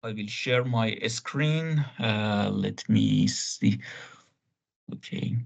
I will share my screen. Let me see. Okay.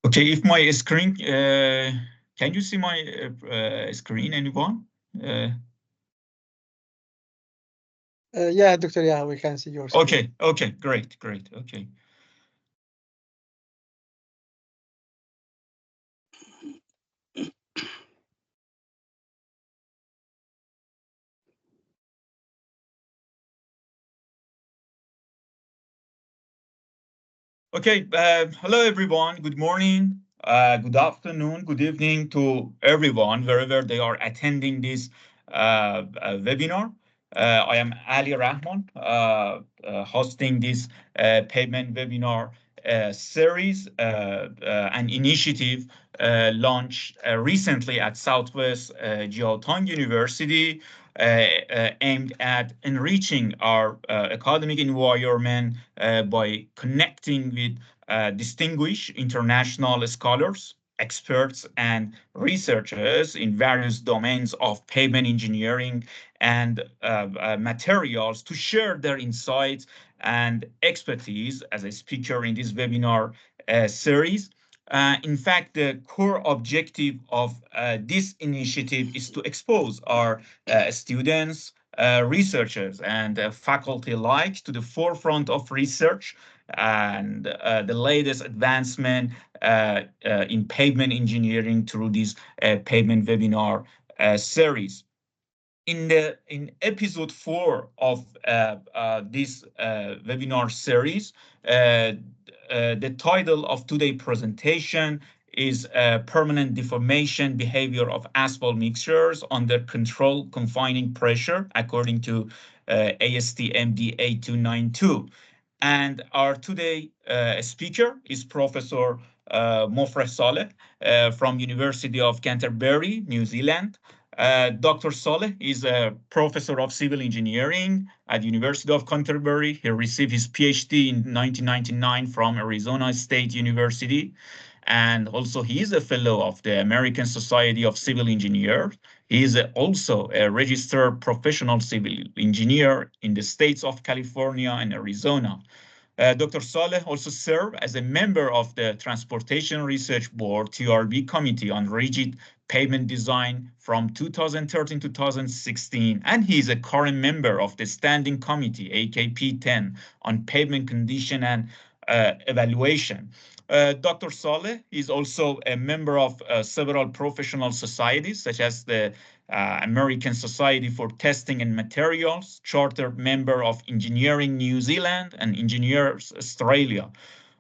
Okay, if my screen, can you see my screen, anyone? Uh, Yeah, Doctor, yeah, we can see your screen. okay, great. Okay. Okay, hello everyone. Good morning, good afternoon, good evening to everyone, wherever they are attending this webinar. I am Ali Rahman, hosting this payment webinar series, an initiative launched recently at Southwest Jiaotong University, aimed at enriching our academic environment by connecting with distinguished international scholars, experts, and researchers in various domains of payment engineering and materials to share their insights and expertise as a speaker in this webinar series. In fact, the core objective of this initiative is to expose our students, researchers, and faculty alike to the forefront of research and the latest advancement in pavement engineering through this pavement webinar series. In episode 4 of this webinar series, the title of today's presentation is Permanent Deformation Behavior of Asphalt Mixtures Under Controlled Confining Pressure, according to ASTM D8292. And our today speaker is Professor Mofreh Saleh from University of Canterbury, New Zealand. Dr. Saleh is a professor of civil engineering at University of Canterbury. He received his PhD in 1999 from Arizona State University. And also he is a fellow of the American Society of Civil Engineers. He is also a registered professional civil engineer in the states of California and Arizona. Dr. Saleh also served as a member of the Transportation Research Board TRB Committee on Rigid Pavement Design from 2013 to 2016, and he is a current member of the Standing Committee AKP 10 on pavement condition and evaluation. Dr. Saleh is also a member of several professional societies, such as the American Society for Testing and Materials, chartered member of Engineering New Zealand and Engineers Australia.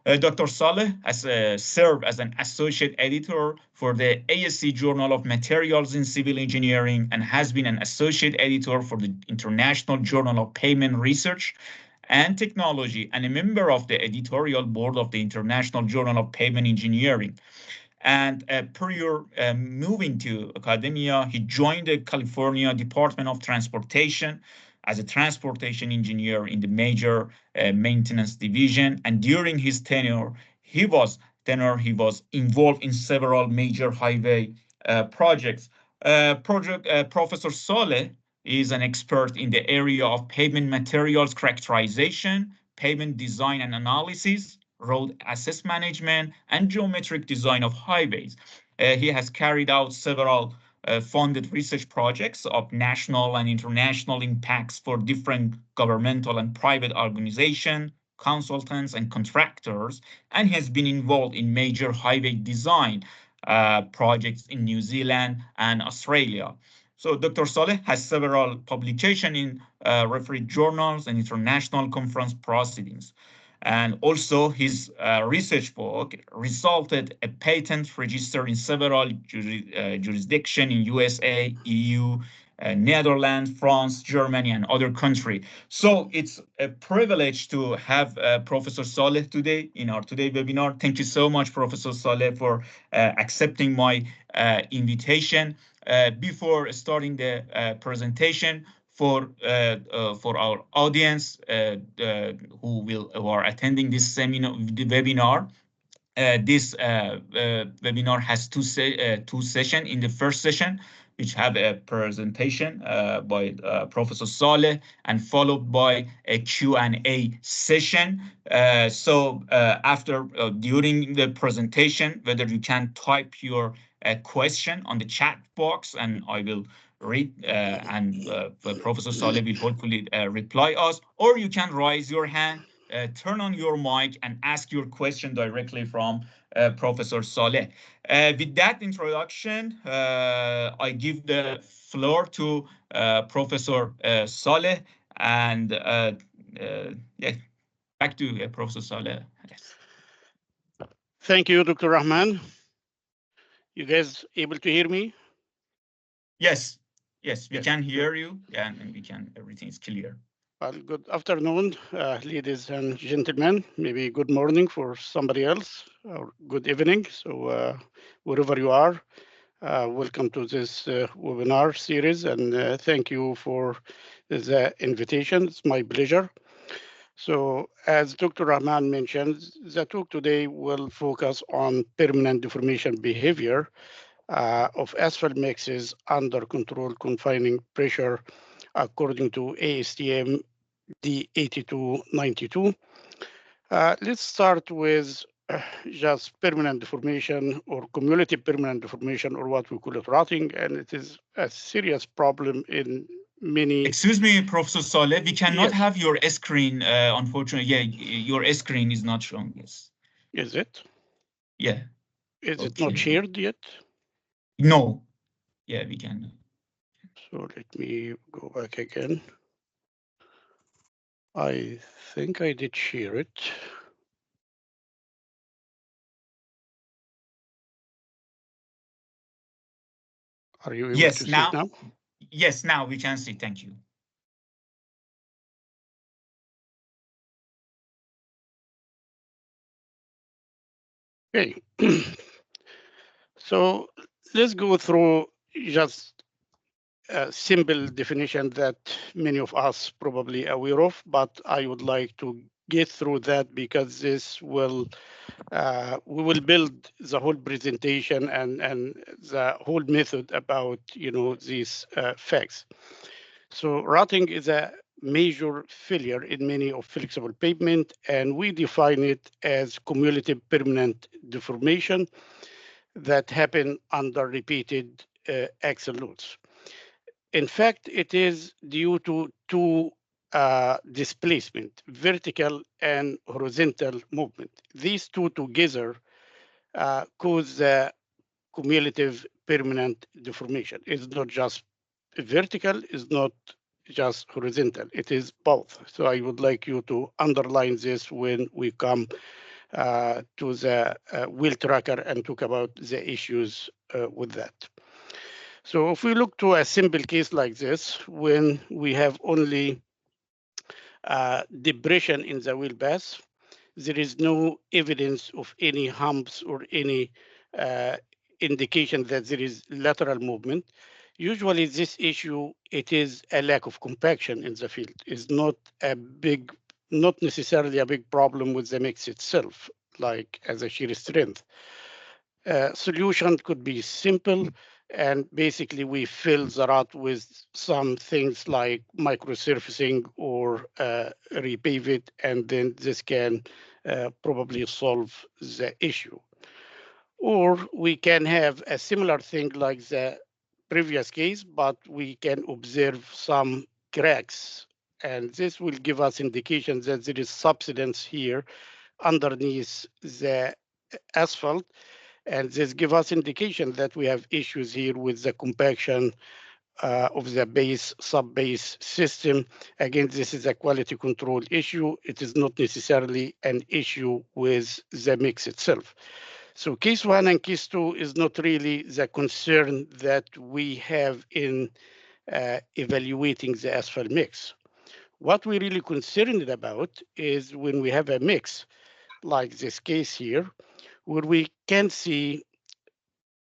Dr. Saleh has served as an associate editor for the ASC Journal of Materials in Civil Engineering and has been an associate editor for the International Journal of Pavement Research and Technology and a member of the editorial board of the International Journal of Pavement Engineering. And prior moving to academia, he joined the California Department of Transportation as a transportation engineer in the major maintenance division. And during his tenure, he was involved in several major highway projects. Professor Saleh is an expert in the area of pavement materials characterization, pavement design and analysis, road access management, and geometric design of highways. He has carried out several funded research projects of national and international impacts for different governmental and private organizations, consultants, and contractors, and has been involved in major highway design projects in New Zealand and Australia. So Dr. Saleh has several publications in refereed journals and international conference proceedings. And also his research book resulted a patent registered in several jurisdictions in USA, EU, Netherlands, France, Germany, and other countries. So it's a privilege to have Professor Saleh today in our today webinar. Thank you so much, Professor Saleh, for accepting my invitation. Before starting the presentation, for our audience who are attending this webinar. This webinar has two sessions. In the first session, which have a presentation by Professor Saleh and followed by a Q&A session. During the presentation, whether you can type your question on the chat box and I will read and Professor Saleh will hopefully reply us, or you can raise your hand, turn on your mic and ask your question directly from Professor Saleh. With that introduction, I give the floor to Professor Saleh, and yeah, back to Professor Saleh. Yes. Thank you, Dr. Rahman. You guys able to hear me? Yes, we can hear you, and we can. Everything is clear. Well, good afternoon, ladies and gentlemen. Maybe good morning for somebody else, or good evening. So wherever you are, welcome to this webinar series, and thank you for the invitation. It's my pleasure. So as Dr. Rahman mentioned, the talk today will focus on permanent deformation behavior of asphalt mixes under controlled confining pressure according to ASTM D8292. Let's start with just permanent deformation or cumulative permanent deformation, or what we call it rotting, and it is a serious problem in many. Excuse me, Professor Saleh, we cannot have your screen, unfortunately. Yeah, your screen is not showing. Yes. Is it? Yeah. Is it not shared yet? No. Yeah, we can. So let me go back again. I think I did share it. Are you able to see it now? Yes, now we can see. Thank you. Okay. So let's go through just a simple definition that many of us probably aware of, but I would like to get through that because this will we will build the whole presentation and the whole method about these facts. So rotting is a major failure in many of flexible pavement, and we define it as cumulative permanent deformation that happen under repeated axle loads. In fact, it is due to two displacement, vertical and horizontal movement. These two together cause the cumulative permanent deformation. It's not just vertical, it's not just horizontal, it is both. So I would like you to underline this when we come to the wheel tracker and talk about the issues with that. So if we look to a simple case like this, when we have only depression in the wheelbase, there is no evidence of any humps or any indication that there is lateral movement. Usually this issue, it is a lack of compaction in the field. It's not necessarily a big problem with the mix itself, like as a shear strength. Solution could be simple, and basically we fill the rot with some things like microsurfacing or repave it, and then this can probably solve the issue. Or we can have a similar thing like the previous case, but we can observe some cracks, and this will give us indication that there is subsidence here underneath the asphalt. And this gives us indication that we have issues here with the compaction of the base sub-base system. Again, this is a quality control issue. It is not necessarily an issue with the mix itself. So case 1 and case 2 is not really the concern that we have in evaluating the asphalt mix. What we're really concerned about is when we have a mix like this case here, where we can see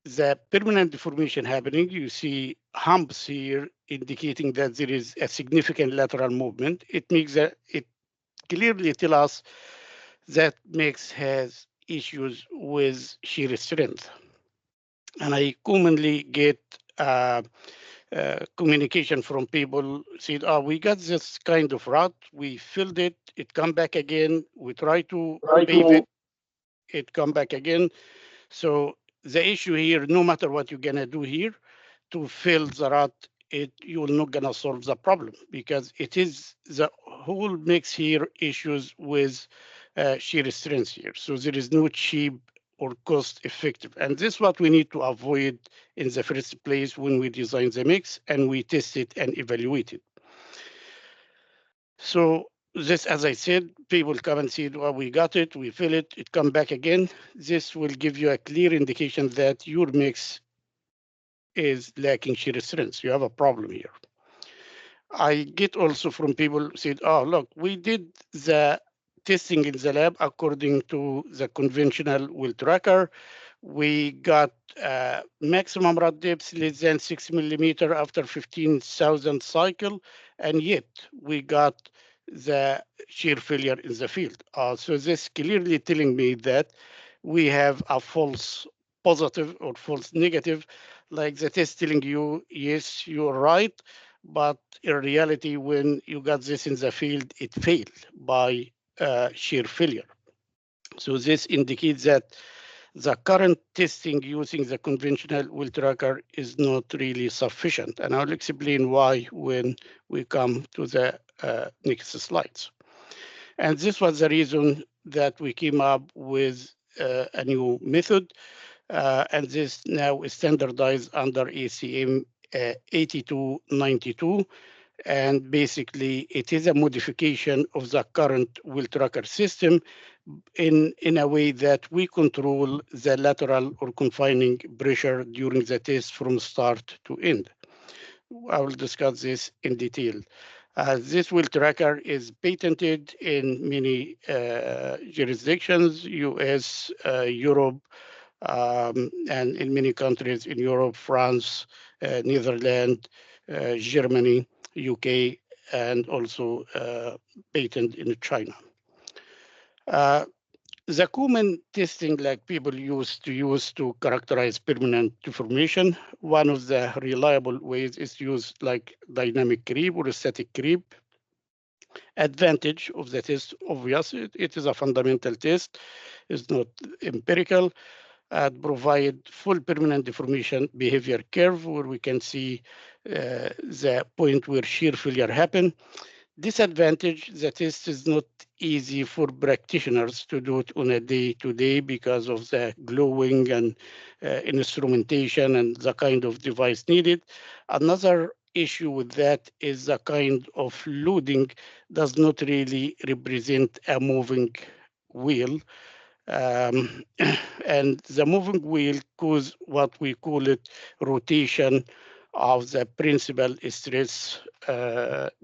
the permanent deformation happening. You see humps here indicating that there is a significant lateral movement. It makes it clearly tell us that mix has issues with shear strength. And I commonly get communication from people said, oh, we got this kind of rut, we filled it, it come back again, we try to pave it come back again. So the issue here, no matter what you're gonna do here to fill the rut, you're not gonna solve the problem because it is the whole mix here issues with shear strength here. So there is no cheap or cost effective. And this is what we need to avoid in the first place when we design the mix and we test it and evaluate it. So this, as I said, people come and say, well, we got it, we fill it, it come back again. This will give you a clear indication that your mix is lacking shear strength. You have a problem here. I get also from people said, oh, look, we did the testing in the lab according to the conventional wheel tracker. We got maximum rut depth less than 6 millimeter after 15,000 cycle, and yet we got the shear failure in the field. So this clearly telling me that we have a false positive or false negative, like the test telling you, yes, you're right, but in reality, when you got this in the field, it failed by shear failure. So this indicates that the current testing using the conventional wheel tracker is not really sufficient. And I'll explain why when we come to the next slides. And this was the reason that we came up with a new method. And this now is standardized under ASTM 8292. And basically, it is a modification of the current wheel tracker system in a way that we control the lateral or confining pressure during the test from start to end. I will discuss this in detail. This wheel tracker is patented in many jurisdictions, US, Europe, and in many countries in Europe, France, Netherlands, Germany, UK, and also patent in China. The common testing like people used to use to characterize permanent deformation, one of the reliable ways is to use like dynamic creep or static creep. Advantage of the test, obvious, it is a fundamental test, it's not empirical. Provide full permanent deformation behavior curve where we can see the point where shear failure happened. Disadvantage, the test is not easy for practitioners to do it on a day-to-day because of the glowing and instrumentation and the kind of device needed. Another issue with that is the kind of loading does not really represent a moving wheel. And the moving wheel cause what we call it rotation of the principal stress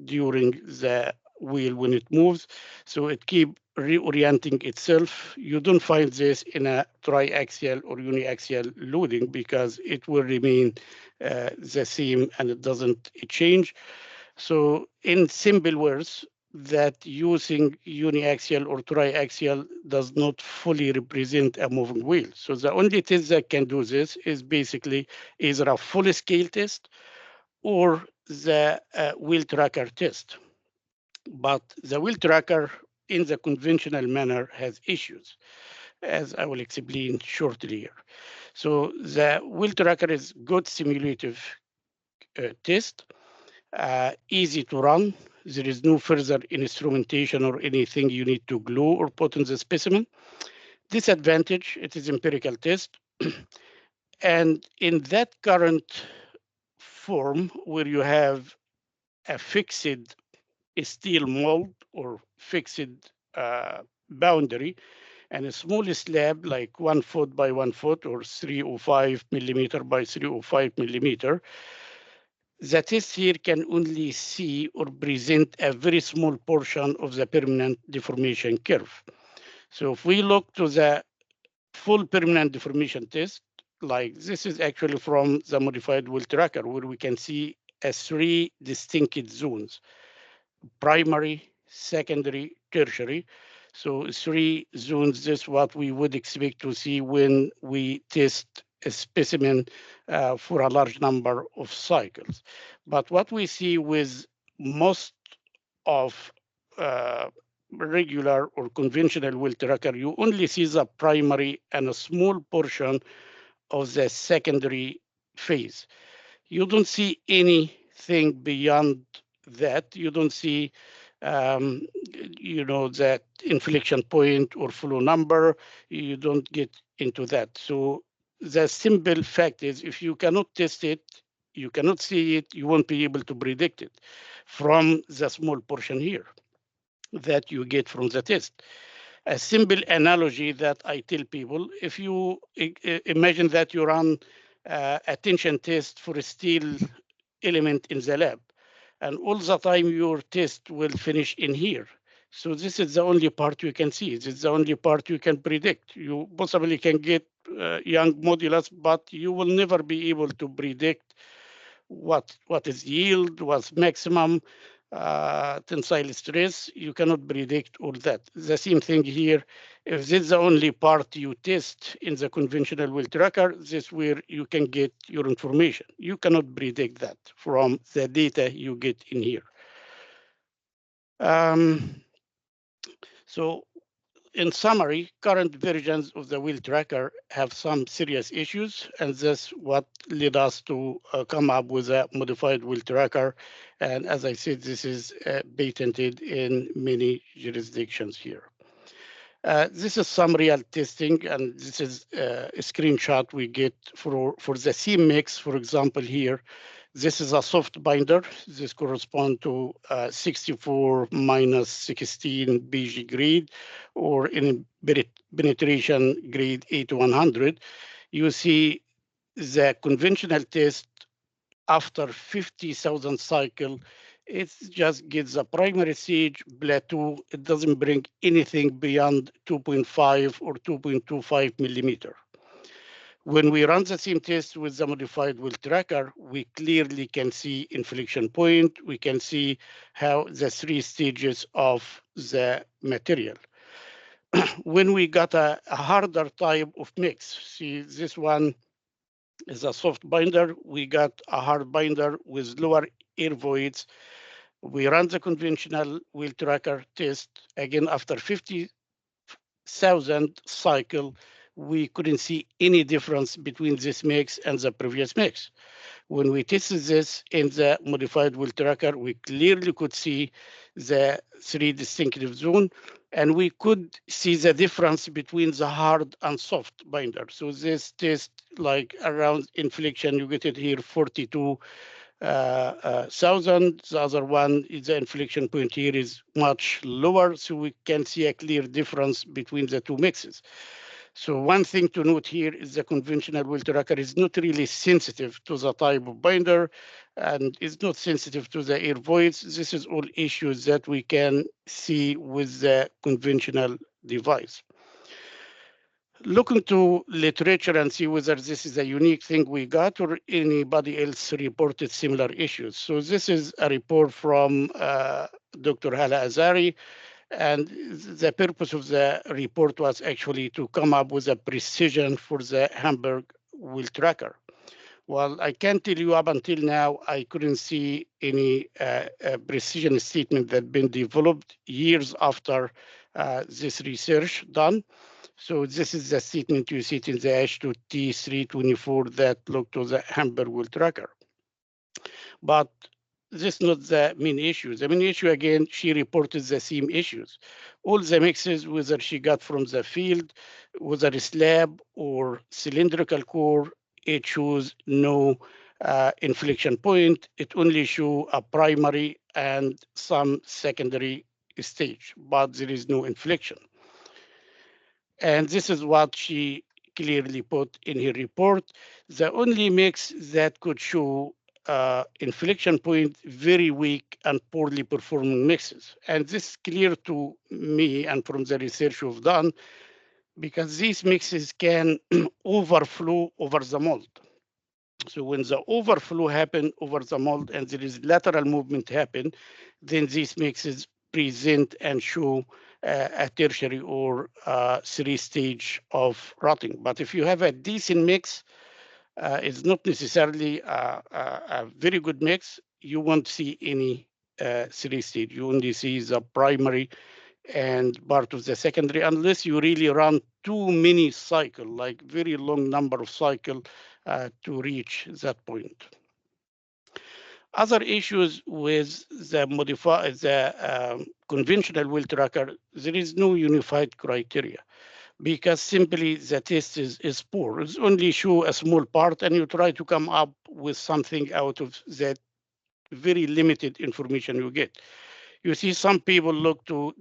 during the wheel when it moves. So it keeps reorienting itself. You don't find this in a triaxial or uniaxial loading because it will remain the same and it doesn't change. So in simple words, that using uniaxial or triaxial does not fully represent a moving wheel. So the only test that can do this is basically either a full scale test or the wheel tracker test. But the wheel tracker in the conventional manner has issues, as I will explain shortly here. So the wheel tracker is good simulative test, easy to run. There is no further instrumentation or anything you need to glue or put in the specimen. Disadvantage, it is empirical test. And in that current form, where you have a fixed steel mold or fixed boundary, and a small slab like 1 foot by 1 foot or 305 millimeter by 305 millimeter, the test here can only see or present a very small portion of the permanent deformation curve. So if we look to the full permanent deformation test, like this is actually from the modified wheel tracker, where we can see three distinct zones: primary, secondary, tertiary. So three zones is what we would expect to see when we test a specimen for a large number of cycles. But what we see with most of regular or conventional wheel tracker, you only see the primary and a small portion of the secondary phase. You don't see anything beyond that. You don't see, that inflection point or flow number. You don't get into that. So the simple fact is, if you cannot test it, you cannot see it, you won't be able to predict it from the small portion here that you get from the test. A simple analogy that I tell people: if you imagine that you run a tension test for a steel element in the lab, and all the time your test will finish in here. So this is the only part you can see. This is the only part you can predict. You possibly can get young modulus, but you will never be able to predict what is yield, what's maximum tensile stress. You cannot predict all that. The same thing here. If this is the only part you test in the conventional wheel tracker, this is where you can get your information. You cannot predict that from the data you get in here. So in summary, current versions of the wheel tracker have some serious issues, and that's what led us to come up with a modified wheel tracker. And as I said, this is patented in many jurisdictions here. This is some real testing, and this is a screenshot we get for the seam mix, for example, here. This is a soft binder. This corresponds to 64 minus 16 BG grade, or in penetration grade 8 to 100. You see the conventional test after 50,000 cycle, it just gets a primary stage plateau. It doesn't bring anything beyond 2.5 or 2.25 millimeter. When we run the same test with the modified wheel tracker, we clearly can see inflection point. We can see how the three stages of the material. When we got a harder type of mix, see this one is a soft binder. We got a hard binder with lower air voids. We ran the conventional wheel tracker test. Again, after 50,000 cycle, we couldn't see any difference between this mix and the previous mix. When we tested this in the modified wheel tracker, we clearly could see the three distinctive zones, and we could see the difference between the hard and soft binder. So this test, like around inflection, you get it here 42,000. The other one is the inflection point here is much lower, so we can see a clear difference between the two mixes. So one thing to note here is the conventional wheel tracker is not really sensitive to the type of binder, and is not sensitive to the air voids. This is all issues that we can see with the conventional device. Looking to literature and see whether this is a unique thing we got or anybody else reported similar issues. So this is a report from Dr. Hala Azari. And the purpose of the report was actually to come up with a precision for the Hamburg wheel tracker. Well, I can tell you up until now, I couldn't see any precision statement that been developed years after this research done. So this is the statement you see in the H2T324 that looked to the Hamburg wheel tracker. But this is not the main issue. The main issue, again, she reported the same issues. All the mixes, whether she got from the field, whether a slab or cylindrical core, it shows no inflection point. It only shows a primary and some secondary stage, but there is no inflection. And this is what she clearly put in her report. The only mix that could show inflection point, very weak and poorly performing mixes. And this is clear to me and from the research we've done, because these mixes can overflow over the mold. So when the overflow happen over the mold and there is lateral movement happen, then these mixes present and show a tertiary or three stage of rotting. But if you have a decent mix, it's not necessarily a very good mix. You won't see any three stage. You only see the primary and part of the secondary, unless you really run too many cycle, like very long number of cycle to reach that point. Other issues with the conventional well tracker, there is no unified criteria, because simply the test is poor. It's only show a small part and you try to come up with something out of that very limited information you get. You see some people look to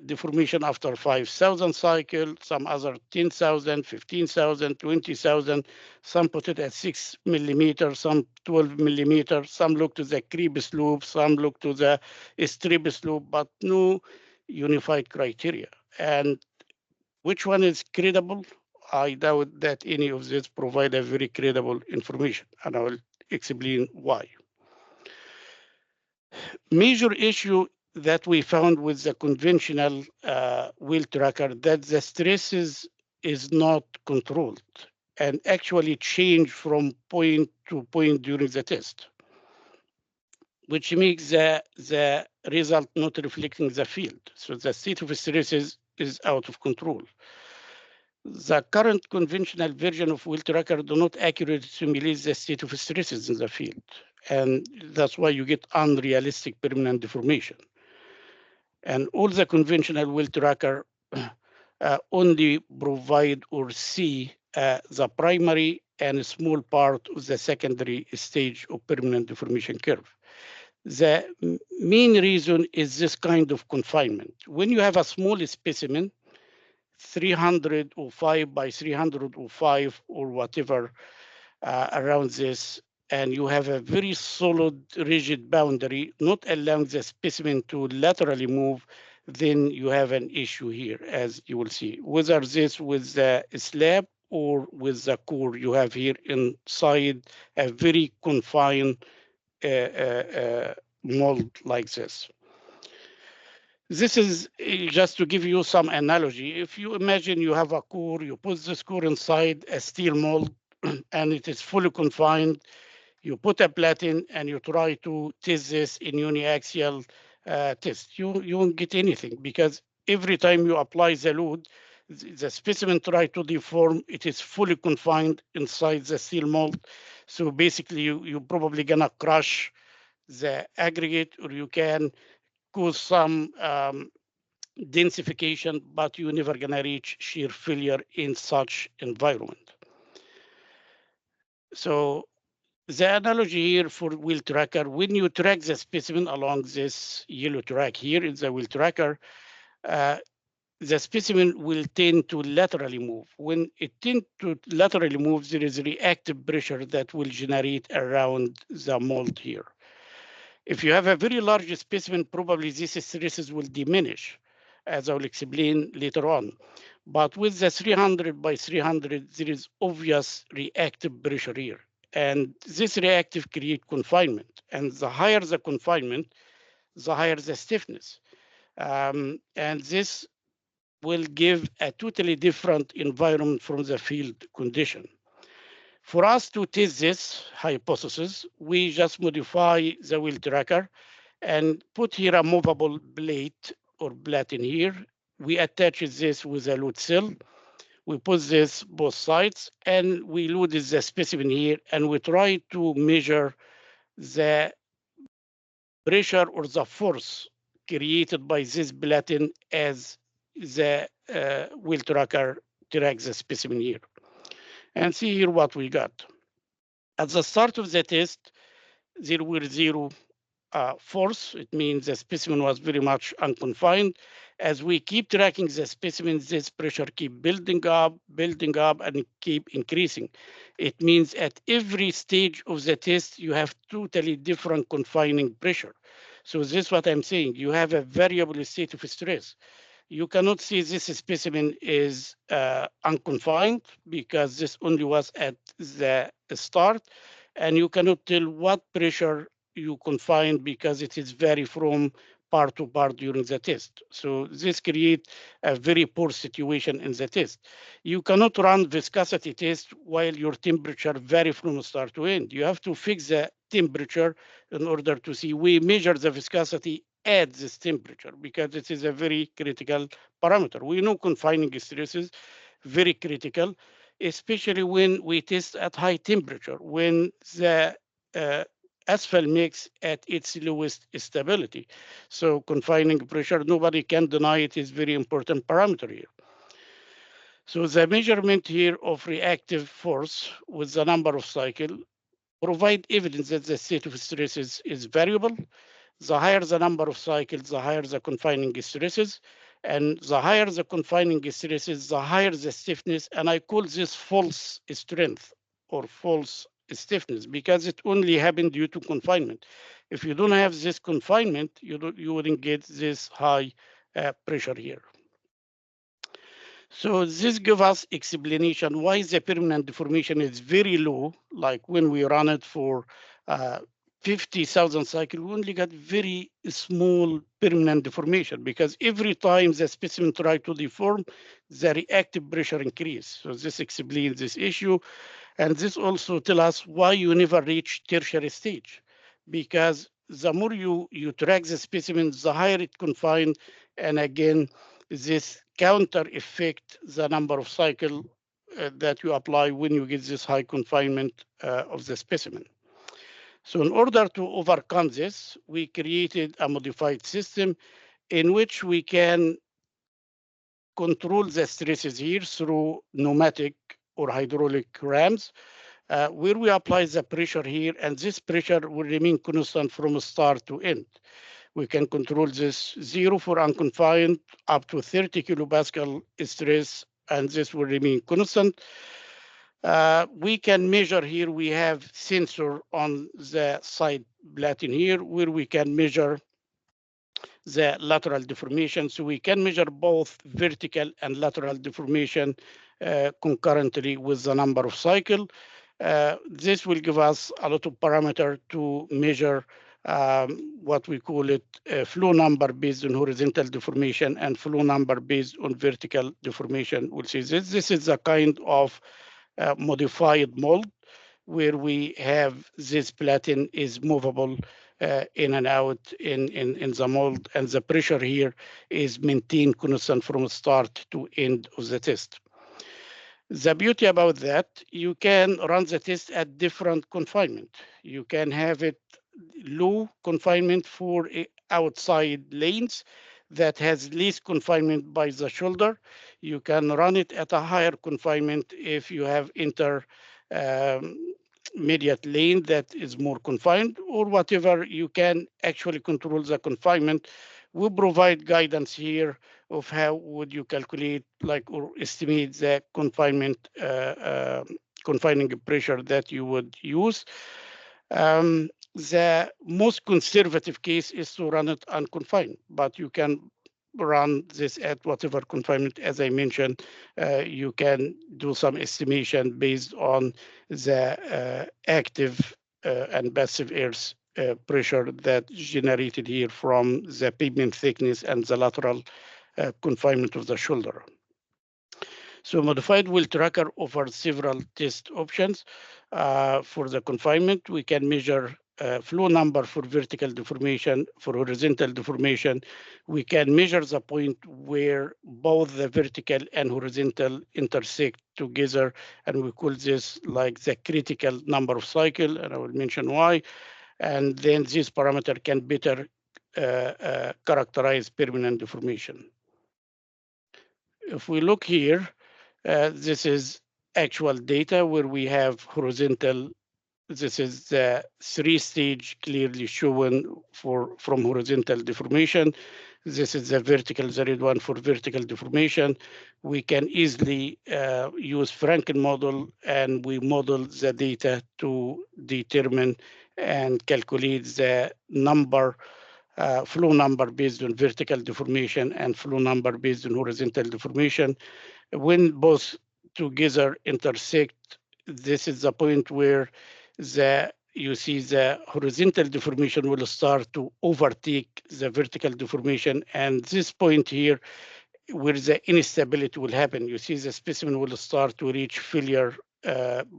deformation after 5,000 cycle, some other 10,000, 15,000, 20,000, some put it at 6 millimeters, some 12 millimeters, some look to the creep slope, some look to the strip slope, but no unified criteria. And which one is credible? I doubt that any of this provide a very credible information, and I will explain why. Major issue that we found with the conventional well tracker, that the stresses is not controlled and actually change from point to point during the test, which makes the result not reflecting the field. So the state of stresses is out of control. The current conventional version of well tracker do not accurately simulate the state of stresses in the field. And that's why you get unrealistic permanent deformation. And all the conventional well tracker only provide or see the primary and a small part of the secondary stage of permanent deformation curve. The main reason is this kind of confinement. When you have a small specimen, 305 by 305 or whatever around this, and you have a very solid, rigid boundary, not allowing the specimen to laterally move, then you have an issue here, as you will see. Whether this with the slab or with the core, you have here inside a very confined mold like this. This is just to give you some analogy. If you imagine you have a core, you put this core inside a steel mold and it is fully confined, you put a plate in and you try to test this in uniaxial test. You won't get anything, because every time you apply the load, the specimen try to deform, it is fully confined inside the steel mold. So basically you're probably gonna crush the aggregate, or you can cause some densification, but you're never gonna reach shear failure in such environment. So the analogy here for wheel tracker, when you track the specimen along this yellow track here in the wheel tracker, the specimen will tend to laterally move. When it tends to laterally move, there is reactive pressure that will generate around the mold here. If you have a very large specimen, probably these stresses will diminish, as I will explain later on. But with the 300 by 300, there is obvious reactive pressure here. And this reactive create confinement. And the higher the confinement, the higher the stiffness. And this will give a totally different environment from the field condition. For us to test this hypothesis, we just modify the wheel tracker and put here a movable plate or plate in here. We attach this with a load cell. We put this both sides and we loaded the specimen here, and we try to measure the pressure or the force created by this platen as the wheel tracker tracks the specimen here. And see here what we got. At the start of the test, there were zero force. It means the specimen was very much unconfined. As we keep tracking the specimen, this pressure keep building up, and keep increasing. It means at every stage of the test, you have totally different confining pressure. So this is what I'm saying. You have a variable state of stress. You cannot see this specimen is unconfined because this only was at the start, and you cannot tell what pressure you confine because it is vary from part to part during the test. So this creates a very poor situation in the test. You cannot run viscosity test while your temperature vary from start to end. You have to fix the temperature in order to see. We measure the viscosity at this temperature because it is a very critical parameter. We know confining stress is very critical, especially when we test at high temperature, when the asphalt makes at its lowest stability. So confining pressure, nobody can deny it is very important parameter here. So the measurement here of reactive force with the number of cycles provide evidence that the state of stress is variable. The higher the number of cycles, the higher the confining stresses. And the higher the confining stresses, the higher the stiffness. And I call this false strength or false stiffness because it only happened due to confinement. If you don't have this confinement, you wouldn't get this high pressure here. So this gives us explanation why the permanent deformation is very low, like when we run it for 50,000 cycles, we only got very small permanent deformation because every time the specimen try to deform, the reactive pressure increase. So this explains this issue. And this also tells us why you never reach tertiary stage, because the more you track the specimen, the higher it confined. And again, this counter effect the number of cycles that you apply when you get this high confinement of the specimen. So in order to overcome this, we created a modified system in which we can control the stresses here through pneumatic or hydraulic rams, where we apply the pressure here, and this pressure will remain constant from start to end. We can control this 0 for unconfined up to 30 kilopascal stress, and this will remain constant. We can measure here, we have sensor on the side platen here, where we can measure the lateral deformation. So we can measure both vertical and lateral deformation concurrently with the number of cycle. This will give us a lot of parameter to measure what we call it flow number based on horizontal deformation and flow number based on vertical deformation. We'll see this. This is a kind of modified mold where we have this platen is movable in and out in the mold, and the pressure here is maintained constant from start to end of the test. The beauty about that, you can run the test at different confinement. You can have it low confinement for outside lanes that has least confinement by the shoulder. You can run it at a higher confinement if you have intermediate lane that is more confined, or whatever. You can actually control the confinement. We provide guidance here of how would you calculate or estimate the confinement confining pressure that you would use. The most conservative case is to run it unconfined, but you can run this at whatever confinement. As I mentioned, you can do some estimation based on the active and passive airs pressure that's generated here from the pavement thickness and the lateral confinement of the shoulder. So modified wheel tracker offers several test options. For the confinement, we can measure flow number for vertical deformation, for horizontal deformation. We can measure the point where both the vertical and horizontal intersect together, and we call this like the critical number of cycle, and I will mention why. and then this parameter can better characterize permanent deformation. If we look here, this is actual data where we have horizontal. This is the 3-stage clearly shown from horizontal deformation. This is the vertical, the red one for vertical deformation. We can easily use Franken model, and we model the data to determine and calculate the number, flow number based on vertical deformation and flow number based on horizontal deformation. When both together intersect, this is the point where you see the horizontal deformation will start to overtake the vertical deformation, and this point here where the instability will happen, you see the specimen will start to reach failure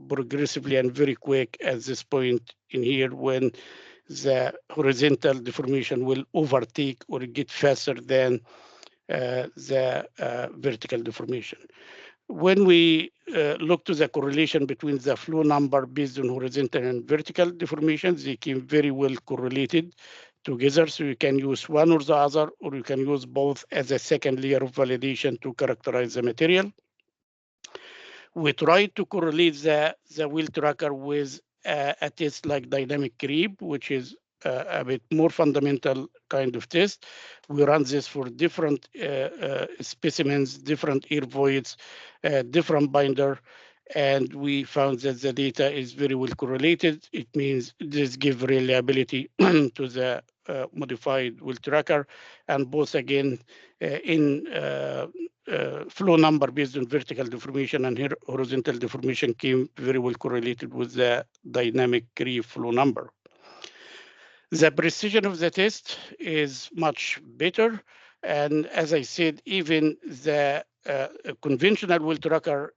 progressively and very quick at this point in here when the horizontal deformation will overtake or get faster than the vertical deformation. When we look to the correlation between the flow number based on horizontal and vertical deformations, they came very well correlated together. So you can use one or the other, or you can use both as a second layer of validation to characterize the material. We try to correlate the wheel tracker with a test like dynamic creep, which is a bit more fundamental kind of test. We run this for different specimens, different air voids, different binder, and we found that the data is very well correlated. It means this gives reliability to the modified wheel tracker, and both again in flow number based on vertical deformation and horizontal deformation came very well correlated with the dynamic creep flow number. The precision of the test is much better. And as I said, even the conventional wheel tracker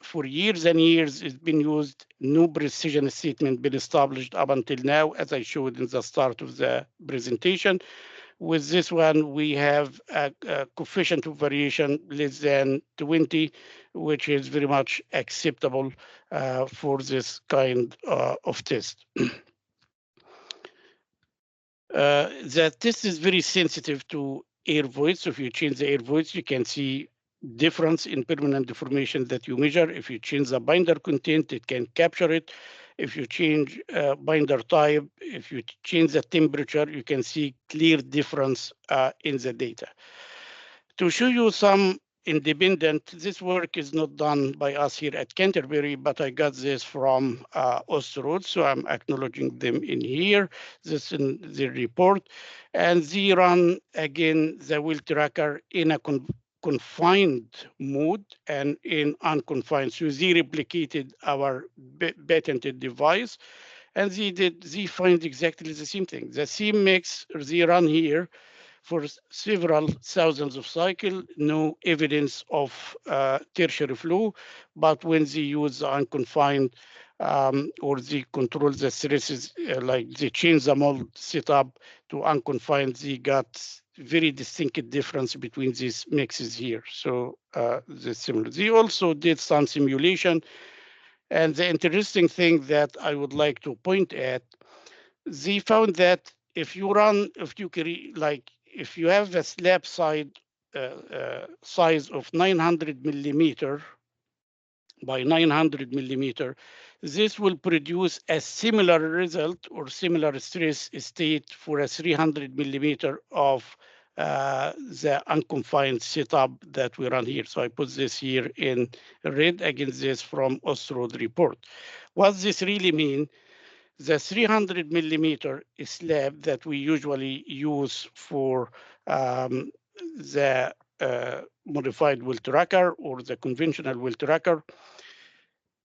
for years and years has been used. No precision statement been established up until now, as I showed in the start of the presentation. With this one, we have a coefficient of variation less than 20, which is very much acceptable for this kind of test. The test is very sensitive to air voids. So if you change the air voids, you can see difference in permanent deformation that you measure. If you change the binder content, it can capture it. If you change binder type, if you change the temperature, you can see clear difference in the data. To show you some independent, this work is not done by us here at Canterbury, but I got this from Osterod, so I'm acknowledging them in here, this in the report. And they run, again, the wheel tracker in a confined mode and in unconfined. So they replicated our patented device, and they find exactly the same thing. The same mix they run here for several thousands of cycles, no evidence of tertiary flow, but when they use the unconfined or they control the stresses, like they change the mold setup to unconfined, they got very distinct difference between these mixes here. So they're similar. They also did some simulation, and the interesting thing that I would like to point at, they found that if you have a slab side size of 900 millimeter by 900 millimeter, this will produce a similar result or similar stress state for a 300 millimeter of the unconfined setup that we run here. So I put this here in red against this from Osterod report. What this really mean? The 300 millimeter slab that we usually use for the modified wheel tracker or the conventional wheel tracker,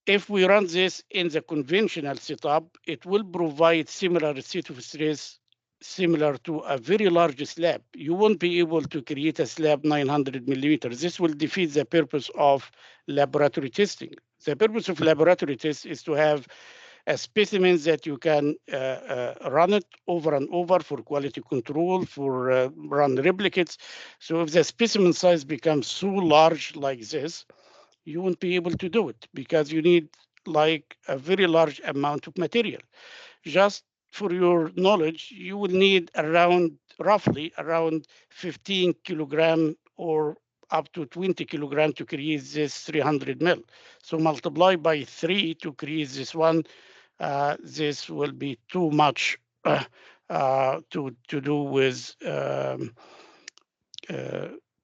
if we run this in the conventional setup, it will provide similar state of stress similar to a very large slab. You won't be able to create a slab 900 millimeters. This will defeat the purpose of laboratory testing. The purpose of laboratory test is to have a specimen that you can run it over and over for quality control, for run replicates. So if the specimen size becomes so large like this, you won't be able to do it because you need like a very large amount of material. Just for your knowledge, you will need roughly around 15 kilogram or up to 20 kilogram to create this 300 mil. So multiply by 3 to create this one. This will be too much to do with.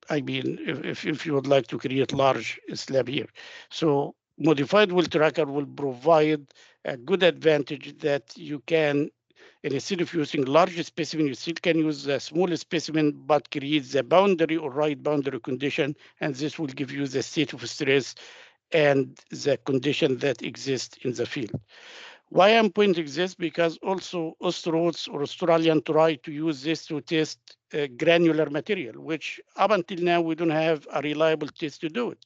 I mean, if you would like to create large slab here. So modified well tracker will provide a good advantage that you can, instead of using large specimen, you still can use a small specimen, but create the boundary or right boundary condition, and this will give you the state of stress and the condition that exists in the field. Why I'm pointing this? Because also Australians or Australian try to use this to test granular material, which up until now we don't have a reliable test to do it.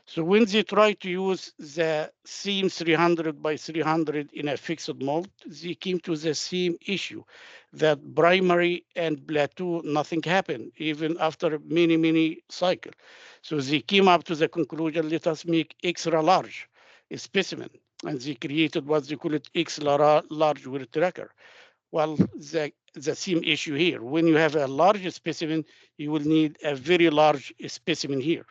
So when they try to use the seam 300 by 300 in a fixed mold, they came to the same issue, that primary and plateau, nothing happened, even after many cycles. So they came up to the conclusion, let us make extra large specimen. And they created what they call it extra large wear tracker. Well, the same issue here. When you have a large specimen, you will need a very large specimen here.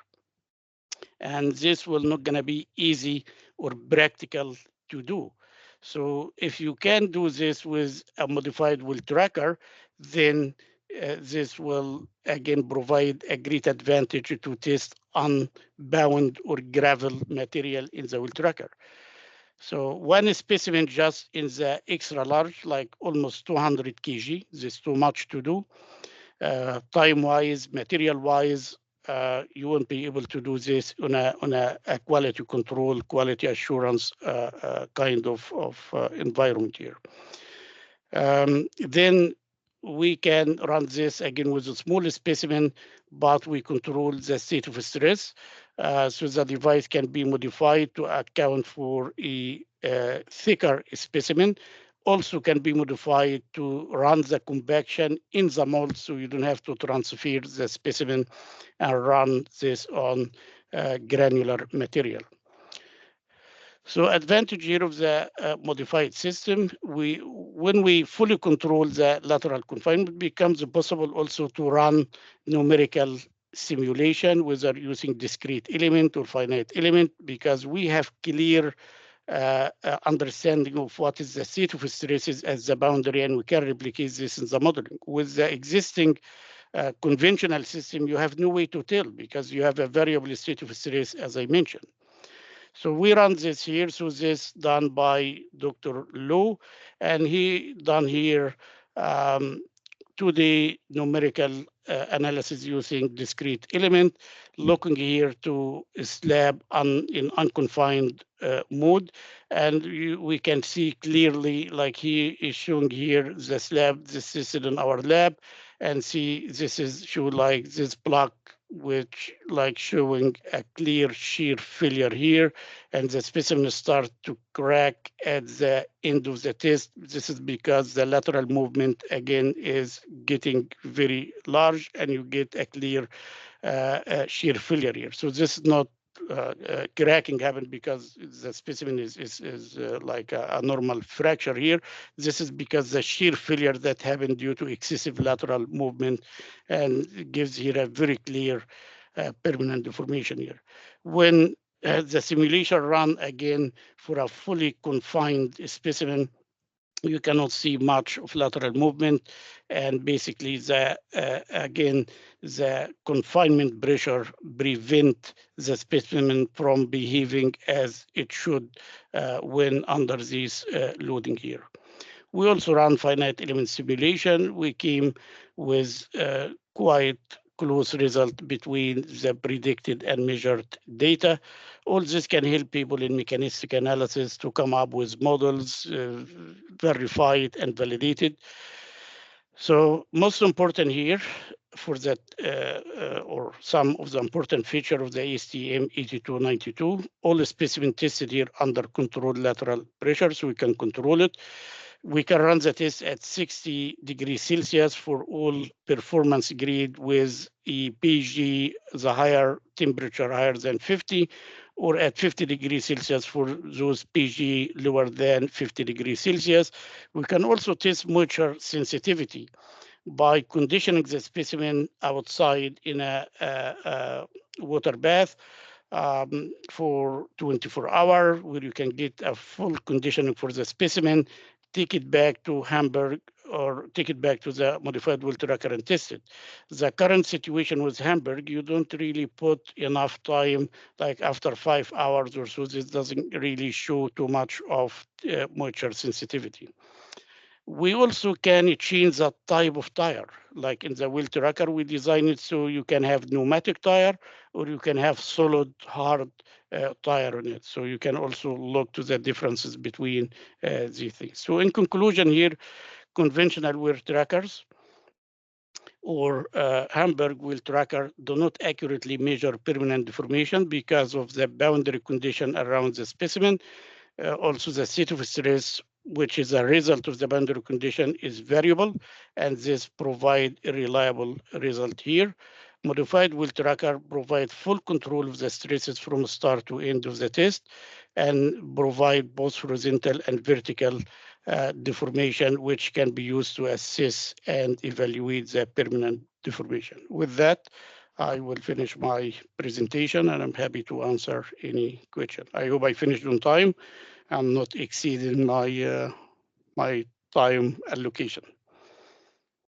And this will not going to be easy or practical to do. So if you can do this with a modified well tracker, then this will again provide a great advantage to test unbound or gravel material in the well tracker. So one specimen just in the extra large, like almost 200 kg, this is too much to do. Time-wise, material-wise, you won't be able to do this on a quality control, quality assurance kind of environment here. Then we can run this again with a small specimen, but we control the state of stress. So the device can be modified to account for a thicker specimen. Also can be modified to run the compaction in the mold, so you don't have to transfer the specimen and run this on granular material. So advantage here of the modified system, when we fully control the lateral confinement, it becomes possible also to run numerical simulation, whether using discrete element or finite element, because we have clear understanding of what is the state of stresses as the boundary, and we can replicate this in the modeling. With the existing conventional system, you have no way to tell because you have a variable state of stress, as I mentioned. So we run this here. So this done by Dr. Low, and he done here 2D numerical analysis using discrete element, looking here to slab in unconfined mode. And we can see clearly, like he is showing here, the slab, this is in our lab, and see this is show like this block, which like showing a clear shear failure here, and the specimen start to crack at the end of the test. This is because the lateral movement again is getting very large, and you get a clear shear failure here. So this is not cracking happened because the specimen is like a normal fracture here. This is because the shear failure that happened due to excessive lateral movement, and gives here a very clear permanent deformation here. When the simulation run again for a fully confined specimen, you cannot see much of lateral movement, and basically the again the confinement pressure prevent the specimen from behaving as it should when under this loading here. We also ran finite element simulation. We came with quite close result between the predicted and measured data. All this can help people in mechanistic analysis to come up with models verified and validated. So most important here for that, or some of the important feature of the ASTM 8292, all the specimen tested here under controlled lateral pressure, so we can control it. We can run the test at 60 degrees Celsius for all performance grade with a PG, the higher temperature higher than 50, or at 50 degrees Celsius for those PG lower than 50 degrees Celsius. We can also test moisture sensitivity by conditioning the specimen outside in a water bath for 24 hours, where you can get a full conditioning for the specimen, take it back to Hamburg or take it back to the modified well tracker and test it. The current situation with Hamburg, you don't really put enough time, like after 5 hours or so, this doesn't really show too much of moisture sensitivity. We also can change the type of tire. Like in the wheel tracker, we design it so you can have pneumatic tire or you can have solid hard tire on it. So you can also look to the differences between these things. So in conclusion here, conventional wheel trackers or Hamburg wheel tracker do not accurately measure permanent deformation because of the boundary condition around the specimen. Also, the state of stress, which is a result of the boundary condition, is variable, and this provide a reliable result here. Modified wheel tracker provide full control of the stresses from start to end of the test and provide both horizontal and vertical deformation, which can be used to assess and evaluate the permanent deformation. With that, I will finish my presentation and I'm happy to answer any question. I hope I finished on time. I'm not exceeding my time allocation.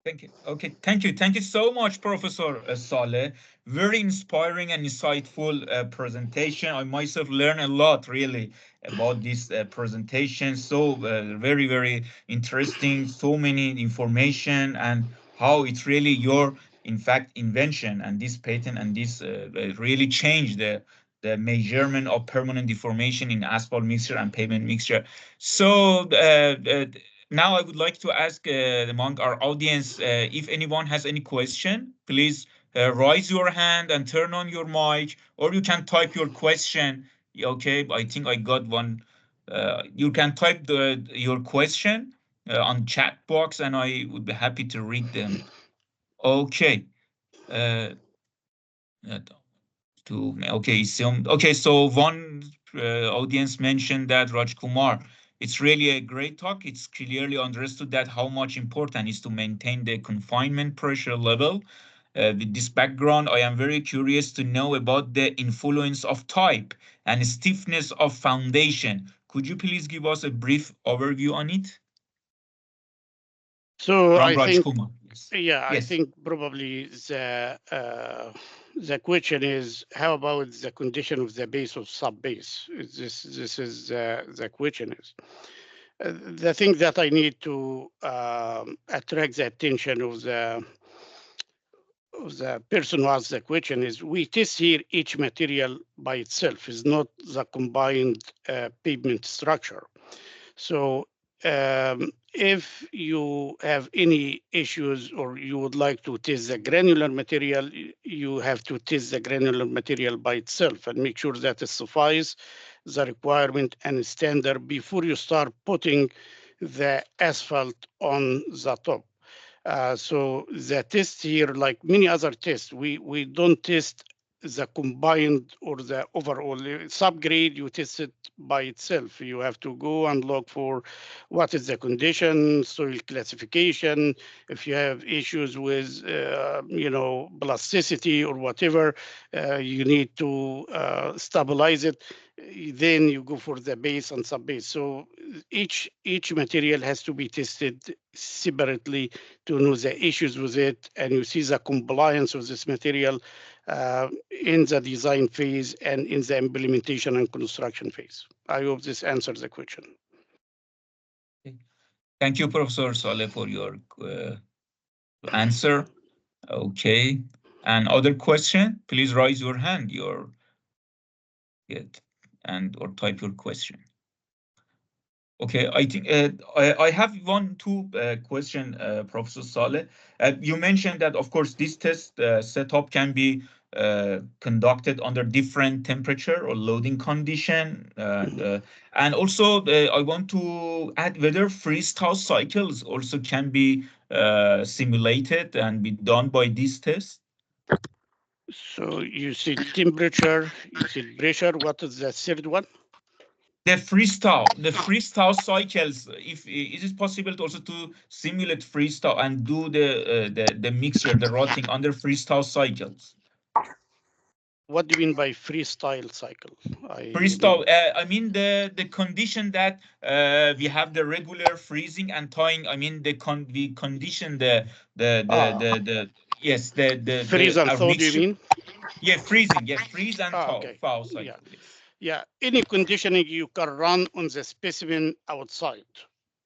Thank you. Okay, thank you. Thank you so much, Professor Saleh. Very inspiring and insightful presentation. I myself learned a lot, really, about this presentation. So very, very interesting. So many information and how it's really your, in fact, invention and this patent and this really changed the measurement of permanent deformation in asphalt mixture and pavement mixture. So now I would like to ask among our audience if anyone has any question, please raise your hand and turn on your mic, or you can type your question. Okay, I think I got one. You can type your question on chat box, and I would be happy to read them. Okay. Uh, okay, so one audience mentioned that Raj Kumar, it's really a great talk. It's clearly understood that how much important is to maintain the confinement pressure level. With this background, I am very curious to know about the influence of type and stiffness of foundation. Could you please give us a brief overview on it? So From I Raj think, Kumar. Yes. yeah, I Yes. think probably the question is how about the condition of the base of sub base? This is the question is. The thing that I need to attract the attention of the person who asked the question is we test here each material by itself, is not the combined pavement structure. So if you have any issues or you would like to test the granular material, you have to test the granular material by itself and make sure that it suffices the requirement and standard before you start putting the asphalt on the top. So the test here, like many other tests, we don't test the combined or the overall subgrade. You test it by itself. You have to go and look for what is the condition, soil classification. If you have issues with, plasticity or whatever, you need to stabilize it. Then you go for the base and sub base. So each material has to be tested separately to know the issues with it, and you see the compliance of this material in the design phase and in the implementation and construction phase. I hope this answers the question. Thank you, Professor Saleh, for your answer. Okay. And other question, please raise your hand. Or type your question. Okay, I think I have two question, Professor Saleh. You mentioned that, of course, this test setup can be conducted under different temperature or loading condition. And also, I want to add whether freeze-thaw cycles also can be simulated and be done by this test. So you see temperature, you see pressure. What is the third one? The freestyle cycles. If is it possible to also to simulate freestyle and do the mixture, the routing under freestyle cycles? What do you mean by freestyle cycle? Freestyle. I mean the condition that we have the regular freezing and thawing. I mean we condition the yes freeze and thaw. Do you mixture. mean? Yeah, freezing. Yeah, freeze and Okay. thaw Yeah. cycle. Yes. Yeah. Any conditioning you can run on the specimen outside.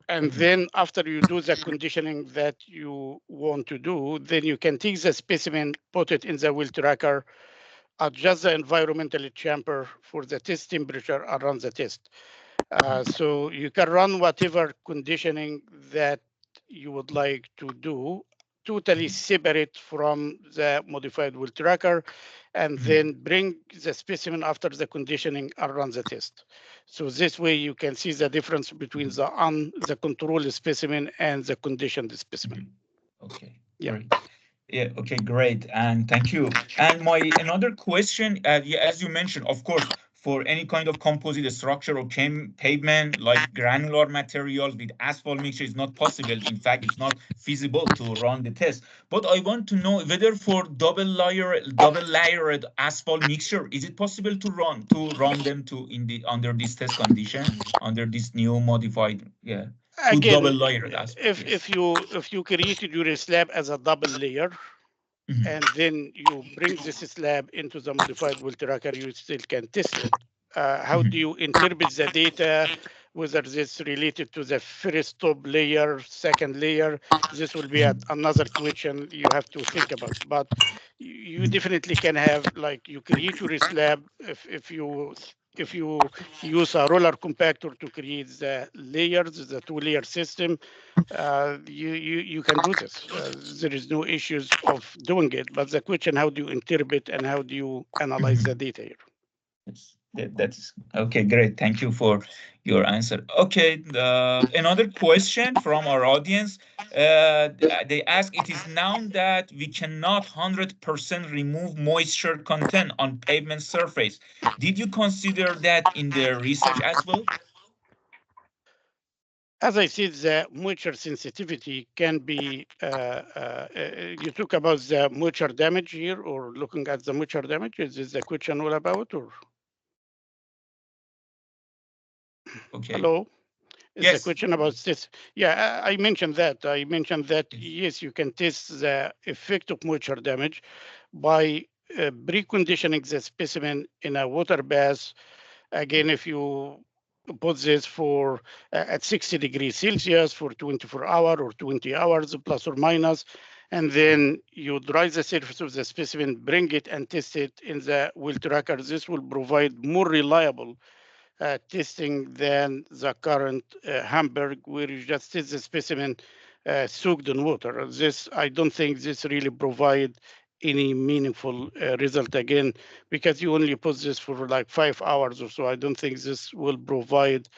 And Mhm. then after you do the conditioning that you want to do, then you can take the specimen, put it in the wheel tracker, adjust the environmental chamber for the test temperature, and run the test. So you can run whatever conditioning that you would like to do, totally separate from the modified wheel tracker, and then bring the specimen after the conditioning and run the test. So this way you can see the difference between the control specimen and the conditioned specimen. Okay, Yeah. great. Yeah, okay, great. And thank you. And my another question, yeah, as you mentioned, of course, for any kind of composite structure or pavement like granular materials with asphalt mixture is not possible. In fact, it's not feasible to run the test. But I want to know whether for double layered asphalt mixture, is it possible to run them to in the under this test condition, under this new modified, yeah, two double Again, layered asphalt, if yes. you created your slab as a double layer, and then you bring this slab into the modified wheel tracker, you still can test it. How do you interpret the data, whether this related to the first top layer, second layer? This will be another question you have to think about. But you definitely can have, like, you create your slab if you use a roller compactor to create the layers, the two-layer system, you can do this. There is no issues of doing it, but the question, how do you interpret and how do you analyze the data here? That's okay. Great. Thank you for your answer. Okay. Another question from our audience. They ask, it is known that we cannot 100% remove moisture content on pavement surface. Did you consider that in the research as well? As I said, the moisture sensitivity can be, you talk about the moisture damage here, or looking at the moisture damage. Is this the question all about, or? Okay. Hello? Is the Yes. question about this? Yeah, I mentioned that. I mentioned that, yes, you can test the effect of moisture damage by preconditioning the specimen in a water bath. Again, if you put this for at 60 degrees Celsius for 24 hours or 20 hours plus or minus, and then you dry the surface of the specimen, bring it and test it in the wheel tracker. This will provide more reliable testing than the current Hamburg, where you just test the specimen soaked in water. This, I don't think this really provide any meaningful result again, because you only put this for like 5 hours or so. I don't think this will provide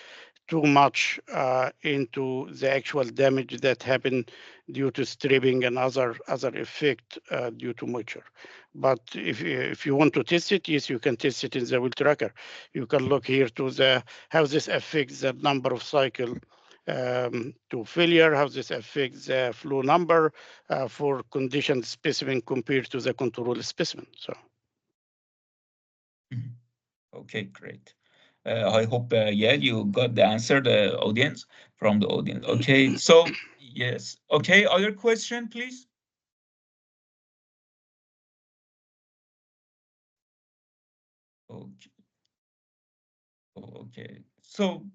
too much into the actual damage that happened due to stripping and other effect due to moisture. But if you want to test it, yes, you can test it in the wheel tracker. You can look here to the how this affects the number of cycle to failure, how this affects the flow number for conditioned specimen compared to the control specimen. So. Okay, great. I hope, yeah, you got the answer, the audience, from the audience. Okay, so yes. Okay, other question, please. Okay.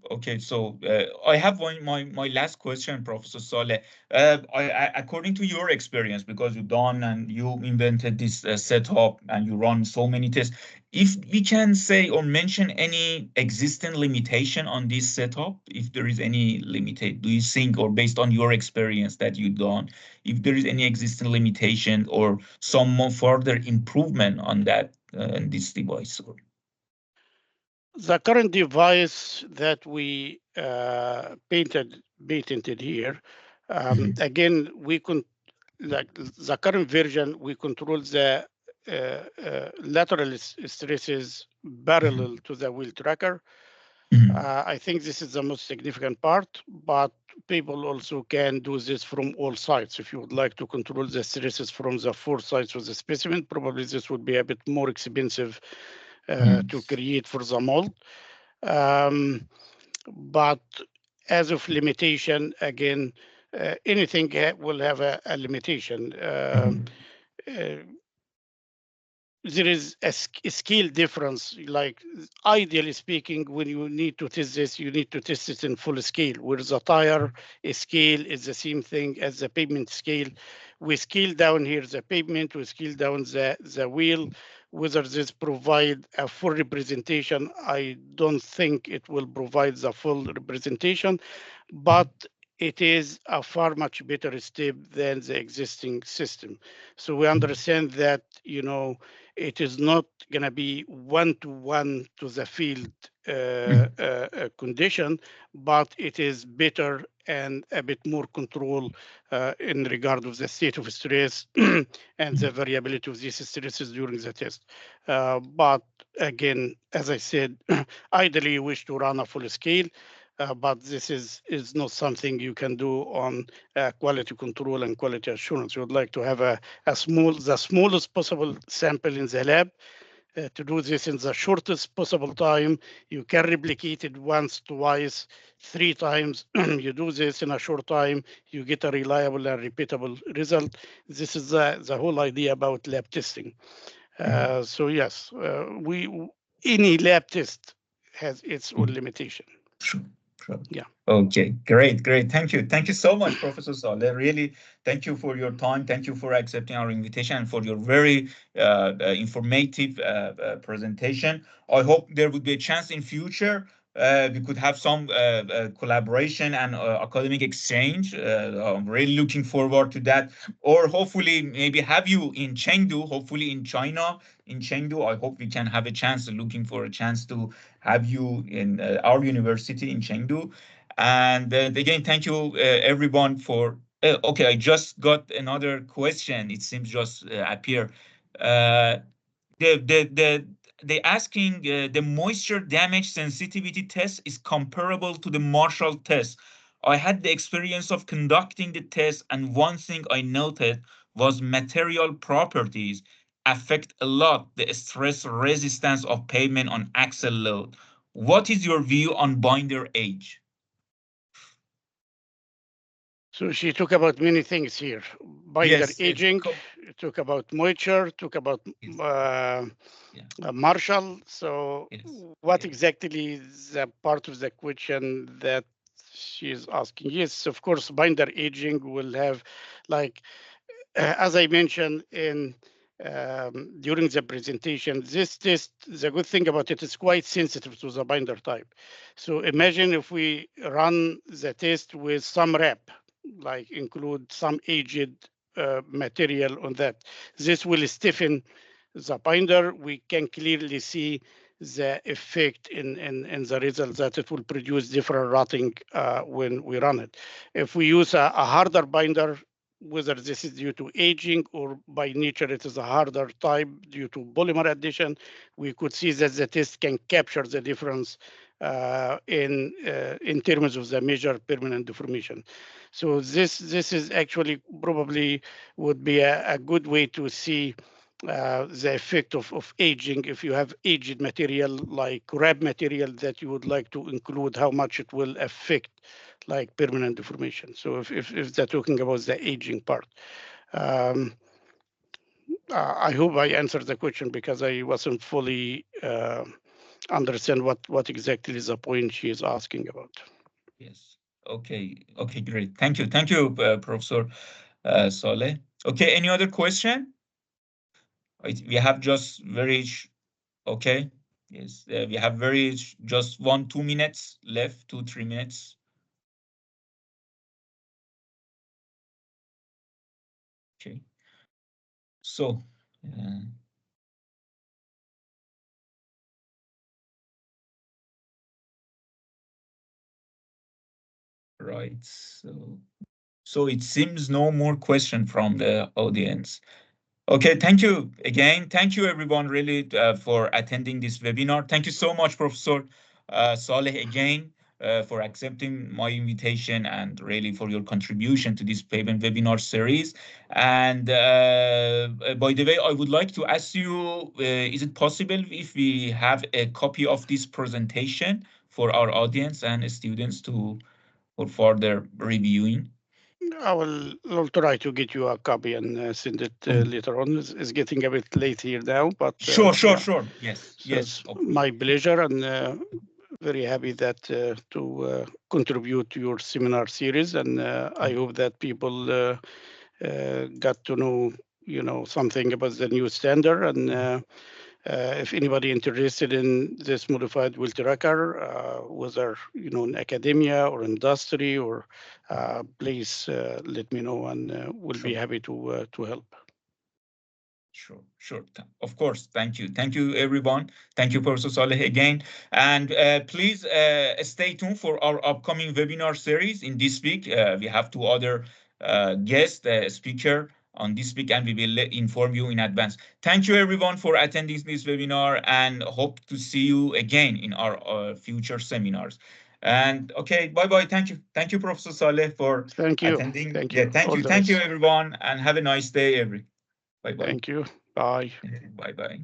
Okay. So I have my last question, Professor Saleh. According to your experience, because you done and you invented this setup and you run so many tests, if we can say or mention any existing limitation on this setup, if there is any limited, do you think, or based on your experience that you done, if there is any existing limitation or some more further improvement on that this device? Or The current device that we patented here, again, we like the current version, we control the lateral stresses parallel to the wheel tracker. I think this is the most significant part, but people also can do this from all sides. If you would like to control the stresses from the four sides of the specimen, probably this would be a bit more expensive to create for the mold. But as of limitation, again, anything will have a limitation. There is a scale difference. Like ideally speaking, when you need to test this, you need to test it in full scale, whereas a tire scale is the same thing as the pavement scale. We scale down here the pavement, we scale down the wheel. Whether this provide a full representation, I don't think it will provide the full representation, but it is a far much better step than the existing system. So we understand that, it is not going to be one-to-one to the field condition, but it is better and a bit more control in regard of the state of stress and the variability of these stresses during the test. But again, as I said, ideally you wish to run a full scale, but this is not something you can do on quality control and quality assurance. You would like to have the smallest possible sample in the lab. To do this in the shortest possible time. You can replicate it once, twice, 3 times. You do this in a short time, you get a reliable and repeatable result. This is the whole idea about lab testing. So yes, any lab test has its own limitation. Sure. Yeah. Okay, great. Thank you so much, Professor Saleh. Really, thank you for your time. Thank you for accepting our invitation and for your very informative presentation. I hope there would be a chance in future we could have some collaboration and academic exchange. I'm really looking forward to that. Or hopefully, maybe have you in Chengdu, hopefully in China, in Chengdu. I hope we can have a chance, looking for a chance to have you in our university in Chengdu. And again, thank you everyone for. Okay, I just got another question. It seems just appear. Uh, they asking the moisture damage sensitivity test is comparable to the Marshall test. I had the experience of conducting the test, and one thing I noted was material properties affect a lot the stress resistance of pavement on axle load. What is your view on binder age? So she talked about many things here. Binder aging, talk about moisture, talk about Marshall. So what exactly is the part of the question that she is asking? Yes, of course, binder aging will have, like, as I mentioned in during the presentation, this test, the good thing about it is quite sensitive to the binder type. So imagine if we run the test with some wrap, like include some aged material on that. This will stiffen the binder. We can clearly see the effect in the results that it will produce different rotting when we run it. If we use a harder binder, whether this is due to aging or by nature it is a harder type due to polymer addition, we could see that the test can capture the difference in terms of the measured permanent deformation. So this is actually probably would be a good way to see the effect of aging. If you have aged material like wrap material that you would like to include, how much it will affect like permanent deformation. So if they're talking about the aging part. I hope I answered the question because I wasn't fully understand what exactly is the point she is asking about. Yes. Okay. Okay. Great. Thank you. Thank you, Professor Saleh. Okay. Any other question? We have just very okay. Yes. We have just 1-2 minutes left. 2-3 minutes. Okay. So. Right. So it seems no more question from the audience. Okay, thank you again. Thank you, everyone, really, for attending this webinar. Thank you so much, Professor Saleh, again, for accepting my invitation and really for your contribution to this payment webinar series. And by the way, I would like to ask you, is it possible if we have a copy of this presentation for our audience and students for further reviewing? I'll try to get you a copy and send it later on. It's getting a bit late here now, but Sure. yeah. Yes, So yes. it's my pleasure, and very happy that to contribute to your seminar series, and I hope that people got to know something about the new standard, and if anybody interested in this modified wilt tracker, whether in academia or industry, or please let me know, and we'll be happy to help. Sure. Of course. Thank you, everyone. Thank you, Professor Saleh, again. And please stay tuned for our upcoming webinar series. In this week, we have two other guest speaker on this week, and we will inform you in advance. Thank you, everyone, for attending this webinar, and hope to see you again in our future seminars. And okay, bye. Thank you, Professor Saleh, for attending. Thank you. Thank you, everyone, and have a nice day, Bye. Thank you. Bye. Bye.